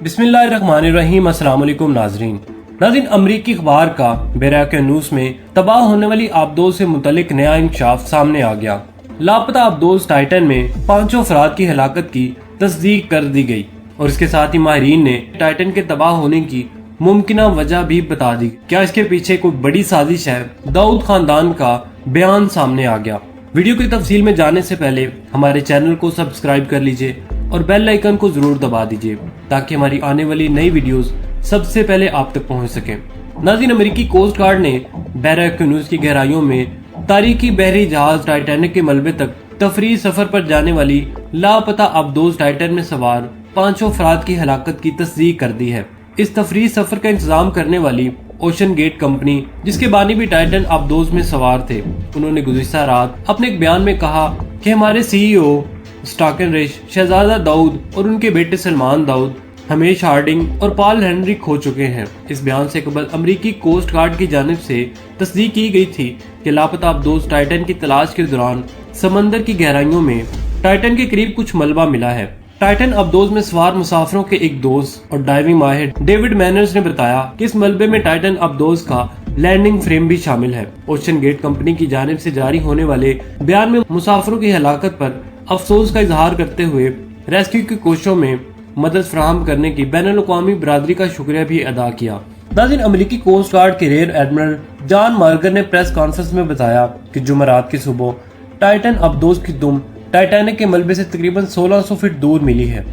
बिस्मिल्लाहिर्रहमानिर्रहीम। अस्सलाम वालेकुम नाज़रीन, अमरीकी अखबार का बेराक-ए-नूस में तबाह होने वाली आबदोज से मुतल्लिक नया इंकशाफ सामने आ गया। लापता आबदोज टाइटन में 5 अफराद की हलाकत की तस्दीक कर दी गई और इसके साथ ही माहिरीन ने टाइटन के तबाह होने की मुमकिना वजह भी बता दी। क्या इसके पीछे कोई बड़ी साजिश है? दाऊद खानदान का बयान सामने आ गया। वीडियो की तफसील में जाने से पहले हमारे चैनल को सब्सक्राइब कर लीजिए और बेल आइकन को जरूर दबा दीजिए ताकि हमारी आने वाली नई वीडियोस सबसे पहले आप तक पहुंच सके। नाज़रीन, अमेरिकी कोस्ट गार्ड ने बेराक-ए-नूस की गहराइयों में तारीखी बहरी जहाज टाइटैनिक के मलबे तक तफरीही सफर पर जाने वाली लापता आबदोज टाइटन में सवार 5 अफराद की हलाकत की तस्दीक कर दी है। इस तफरीही सफर का इंतजाम करने वाली ओशन गेट कंपनी, जिसके बानी भी टाइटन आबदोज में सवार थे, उन्होंने गुज़िश्ता रात अपने एक बयान में कहा कि हमारे CEO स्टाकेनरिश, शहजादा दाऊद और उनके बेटे सलमान दाऊद, हमेश हार्डिंग और पॉल हेनरी खो चुके हैं। इस बयान से कबल अमेरिकी कोस्ट गार्ड की जानिब से तस्दीक की गई थी कि लापता आबदोज टाइटन की तलाश के दौरान समंदर की गहराइयों में टाइटन के करीब कुछ मलबा मिला है। टाइटन आबदोज में सवार मुसाफिरों के एक दोस्त और डाइविंग माहिर डेविड मैनर्स ने बताया कि इस मलबे में टाइटन आबदोज का लैंडिंग फ्रेम भी शामिल है। ओशन गेट कंपनी की जानिब से जारी होने वाले बयान में मुसाफिरों की हलाकत पर अफसोस का इजहार करते हुए रेस्क्यू की कोशिशों में मदद फराहम करने की बैनुल-अक़वामी बरादरी का शुक्रिया भी अदा किया। नाज़रीन, अमेरिकी कोस्ट गार्ड के रेयर एडमिरल जॉन मार्गर ने प्रेस कॉन्फ्रेंस में बताया कि जुमेरात की सुबह टाइटन आबदोज की दुम टाइटैनिक के मलबे से तकरीबन 1600 फीट दूर मिली है।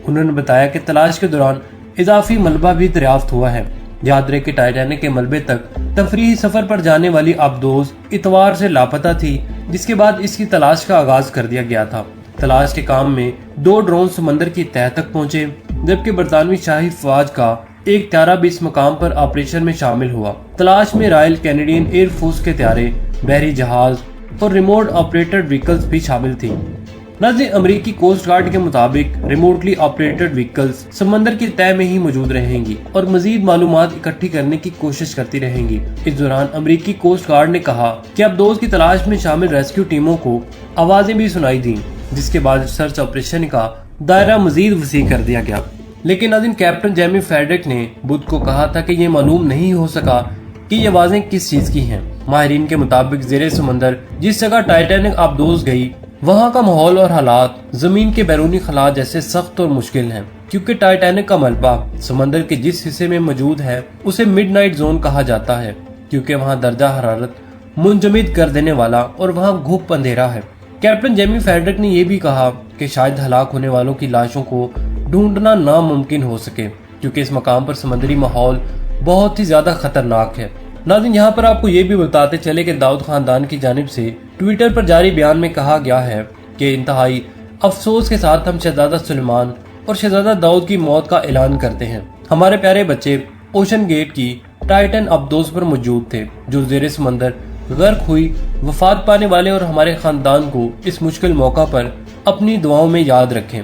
उन्होंने बताया कि तलाश के दौरान इजाफी मलबा भी दरियाफ्त हुआ है। याद रहे कि टाइटैनिक के मलबे तक तफरीही सफर पर जाने वाली आबदोज इतवार से लापता थी, जिसके बाद इसकी तलाश का आगाज कर दिया गया था। तलाश के काम में 2 ड्रोन समंदर की तह तक पहुंचे, जबकि बरतानवी शाही फौज का एक त्यारा भी इस मकाम पर ऑपरेशन में शामिल हुआ। तलाश में रॉयल कैनेडियन एयर फोर्स के त्यारे, बहरी जहाज और रिमोट ऑपरेटेड व्हीकल्स भी शामिल थी। नाज़रीन, अमेरिकी कोस्ट गार्ड के मुताबिक रिमोटली ऑपरेटेड व्हीकल्स समंदर की तह में ही मौजूद रहेंगी और मजीद मालूमात इकट्ठी करने की कोशिश करती रहेंगी। इस दौरान अमेरिकी कोस्ट गार्ड ने कहा कि आबदोज की तलाश में शामिल रेस्क्यू टीमों को आवाजें भी सुनाई दी, जिसके बाद सर्च ऑपरेशन का दायरा मजीद वसी कर दिया गया। लेकिन नाज़रीन, कैप्टन जेमी फेड्रिक ने बुध को कहा था कि ये मालूम नहीं हो सका कि ये आवाजें किस चीज की हैं। माहिरीन के मुताबिक ज़ेरे समंदर जिस जगह टाइटैनिक आबदोज गई, वहाँ का माहौल और हालात जमीन के बैरूनी खला जैसे सख्त और मुश्किल हैं, क्योंकि टाइटैनिक का मलबा समंदर के जिस हिस्से में मौजूद है उसे मिडनाइट जोन कहा जाता है, क्योंकि वहाँ दर्जा हरारत मुंजमद कर देने वाला और वहाँ घुप अंधेरा है। कैप्टन जेमी फेड्रिक ने यह भी कहा कि शायद हलाक होने वालों की लाशों को ढूंढना नामुमकिन हो सके, क्योंकि इस मकाम पर समंदरी माहौल बहुत ही ज्यादा खतरनाक है। नाज़रीन, यहाँ पर आपको ये भी बताते चले कि दाऊद खानदान की जानिब से ट्विटर पर जारी बयान में कहा गया है कि इंतहाई अफसोस के साथ हम शहजादा सुलेमान और शहजादा दाऊद की मौत का ऐलान करते हैं। हमारे प्यारे बच्चे ओशन गेट की टाइटन आबदोज पर मौजूद थे, जो ज़ेरे समंदर गर्क हुई। वफात पाने वाले और हमारे खानदान को इस मुश्किल मौका पर अपनी दुआओं में याद रखें।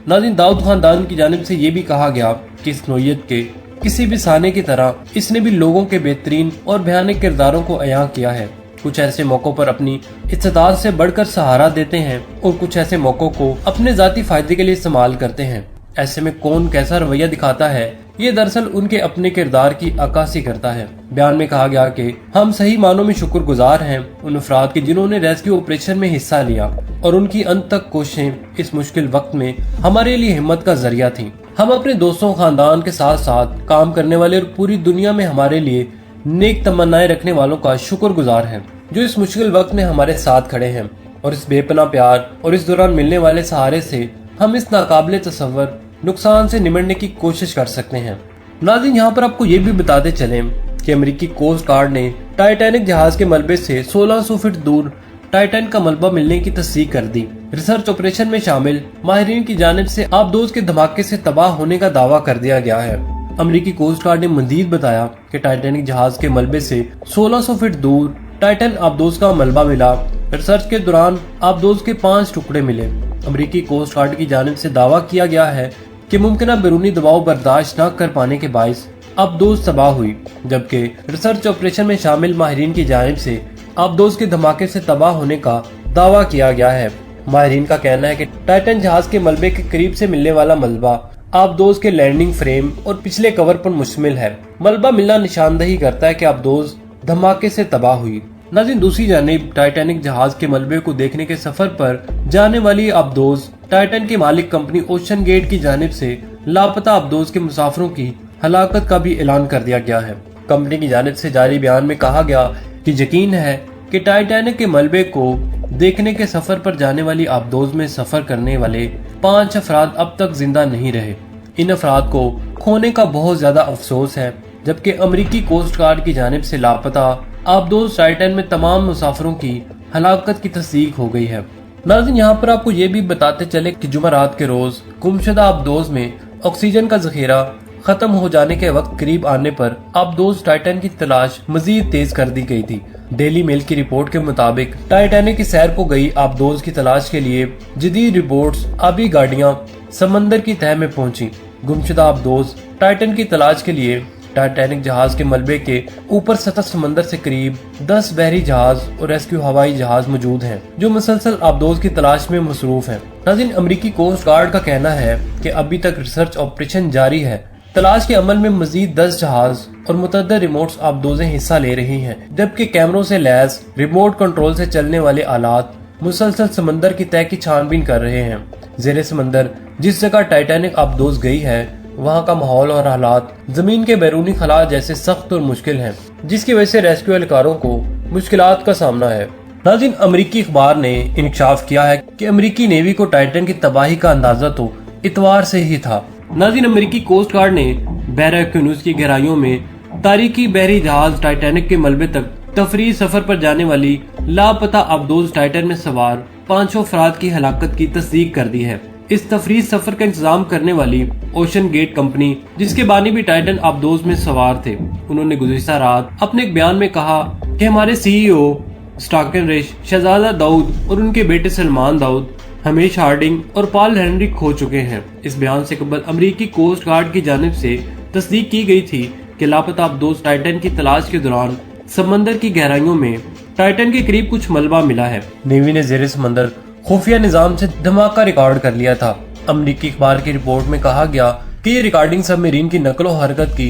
नाज़रीन, दाऊद खानदान की जानिब से ये भी कहा गया कि इस नोयत के किसी भी साने की तरह इसने भी लोगों के बेहतरीन और भयानक किरदारों को अयां किया है। कुछ ऐसे मौकों पर अपनी इस्तेदाद से बढ़कर सहारा देते हैं और कुछ ऐसे मौकों को अपने जाती फायदे के लिए इस्तेमाल करते हैं। ऐसे में कौन कैसा रवैया दिखाता है, ये दरअसल उनके अपने किरदार की अक्कासी करता है। बयान में कहा गया कि हम सही मानों में शुक्रगुजार हैं उन अफराद के जिन्होंने रेस्क्यू ऑपरेशन में हिस्सा लिया और उनकी अंत तक कोशिशें इस मुश्किल वक्त में हमारे लिए हिम्मत का जरिया थी। हम अपने दोस्तों, खानदान के साथ साथ काम करने वाले और पूरी दुनिया में हमारे लिए नेक तमन्नाएं रखने वालों का शुक्रगुजार हैं, जो इस मुश्किल वक्त में हमारे साथ खड़े हैं। और इस बेपनाह प्यार और इस दौरान मिलने वाले सहारे से हम इस नाकाबिले तसव्वुर नुकसान से निमटने की कोशिश कर सकते हैं। नाज़रीन, यहाँ पर आपको ये भी बताते चले कि अमेरिकी कोस्ट गार्ड ने टाइटैनिक जहाज के मलबे से 1600 फीट दूर टाइटन का मलबा मिलने की तस्दीक कर दी। रिसर्च ऑपरेशन में शामिल माहिरीन की जानिब से आबदोज के धमाके से तबाह होने का दावा कर दिया गया है। अमेरिकी कोस्ट गार्ड ने मजीद बताया कि टाइटैनिक जहाज के मलबे से 1600 फीट दूर टाइटन आबदोज का मलबा मिला। रिसर्च के दौरान आबदोज के 5 टुकड़े मिले। अमेरिकी कोस्ट गार्ड की जानिब से दावा किया गया है कि मुमकिन बैरूनी दबाव बर्दाश्त न कर पाने के बायस आबदोज तबाह हुई, जबकि रिसर्च ऑपरेशन में शामिल माहिरीन की जानिब से आबदोज के धमाके से तबाह होने का दावा किया गया है। माहिरीन का कहना है कि टाइटन जहाज के मलबे के करीब से मिलने वाला मलबा आबदोज के लैंडिंग फ्रेम और पिछले कवर पर मुश्तमिल है। मलबा मिलना निशानदही करता है कि आबदोज धमाके से तबाह हुई। नाज़रीन, दूसरी जानिब टाइटैनिक जहाज के मलबे को देखने के सफर पर जाने वाली आबदोज टाइटन की मालिक कंपनी ओशन गेट की जानिब से लापता आबदोज के मुसाफिरों की हलाकत का भी ऐलान कर दिया गया है। कंपनी की जानिब से जारी बयान में कहा गया कि यकीन है कि टाइटैनिक के मलबे को देखने के सफर पर जाने वाली आबदोज में सफर करने वाले 5 अफराद अब तक जिंदा नहीं रहे। इन अफराद को खोने का बहुत ज्यादा अफसोस है, जबकि अमेरिकी कोस्ट गार्ड की जानिब से लापता आबदोज टाइटन में तमाम मुसाफिरों की हलाकत की तस्दीक हो गई है। नाज़रीन, यहाँ पर आपको ये भी बताते चले कि जुमेरात के रोज गुमशुदा आबदोज में ऑक्सीजन का जखीरा खत्म हो जाने के वक्त करीब आने पर आबदोज टाइटन की तलाश मजीद तेज कर दी गई थी। डेली मेल की रिपोर्ट के मुताबिक टाइटैनिक की सैर को गई आबदोज की तलाश के लिए जदीद रिपोर्ट्स आबी गाड़ियां समंदर की तह में पहुंची। गुमशुदा आबदोज टाइटन की तलाश के लिए टाइटैनिक जहाज के मलबे के ऊपर सतह समंदर से करीब 10 बहरी जहाज और रेस्क्यू हवाई जहाज मौजूद हैं, जो मुसलसल आबदोज की तलाश में मसरूफ हैं। नाज़रीन, अमेरिकी कोस्ट गार्ड का कहना है कि अभी तक रिसर्च ऑपरेशन जारी है। तलाश के अमल में मजीद 10 जहाज और मुतअद्दिद रिमोट आबदोजें हिस्सा ले रही हैं, जबकि कैमरों से लैस रिमोट कंट्रोल से चलने वाले आलात मुसलसल समंदर की तह की छानबीन कर रहे हैं। जेरे समंदर जिस जगह टाइटैनिक आबदोज गई है, वहाँ का माहौल और हालात जमीन के बैरूनी खला जैसे सख्त और मुश्किल हैं, जिसकी वजह से रेस्क्यू एहलकारों को मुश्किलात का सामना है। नाज़रीन, अमेरिकी अखबार ने इंकशाफ किया है कि अमेरिकी नेवी को टाइटन की तबाही का अंदाजा तो इतवार से ही था। नाज़रीन, अमेरिकी कोस्ट गार्ड ने बहरा एक्वेनूस की गहराइयों में तारीखी बहरी जहाज टाइटैनिक के मलबे तक तफरीह सफर पर जाने वाली लापता आबदोज टाइटन में सवार 5 अफराद की हलाकत की तस्दीक कर दी है। इस तफरीह सफर का इंतजाम करने वाली ओशन गेट कंपनी, जिसके बानी भी टाइटन आबदोज में सवार थे, उन्होंने गुज़िश्ता रात अपने एक बयान में कहा कि हमारे CEO स्टॉकनरिश, शहजादा दाऊद और उनके बेटे सलमान दाऊद, हमेश हार्डिंग और पॉल हेनरी खो चुके हैं। इस बयान से कबल अमेरिकी कोस्ट गार्ड की जानिब से तस्दीक की गई थी कि लापता आबदोज टाइटन की तलाश के दौरान समंदर की गहराइयों में टाइटन के करीब कुछ मलबा मिला है। नेवी ने जेरे समंदर खुफिया निजाम से धमाका रिकॉर्ड कर लिया था। अमेरिकी अखबार की रिपोर्ट में कहा गया कि ये रिकॉर्डिंग सबमरीन की नकलो हरकत की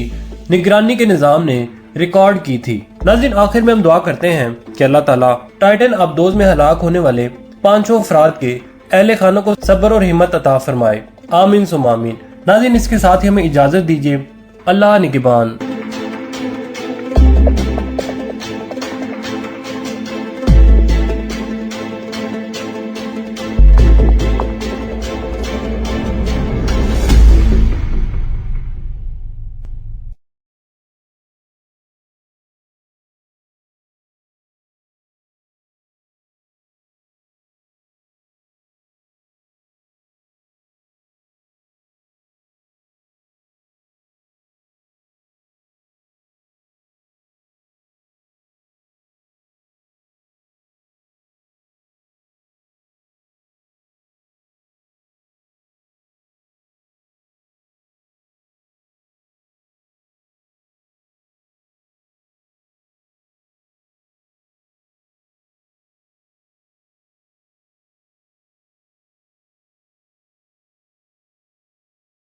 निगरानी के निजाम ने रिकॉर्ड की थी। नाज़रीन, आखिर में हम दुआ करते हैं कि अल्लाह ताला टाइटन आबदोज में हलाक होने वाले 5 अफराद के अहले खानों को सब्र और हिम्मत अता फरमाए। आमीन सुम आमीन। नाज़रीन, इसके साथ ही हमें इजाजत दीजिए। अल्लाह निगहबान।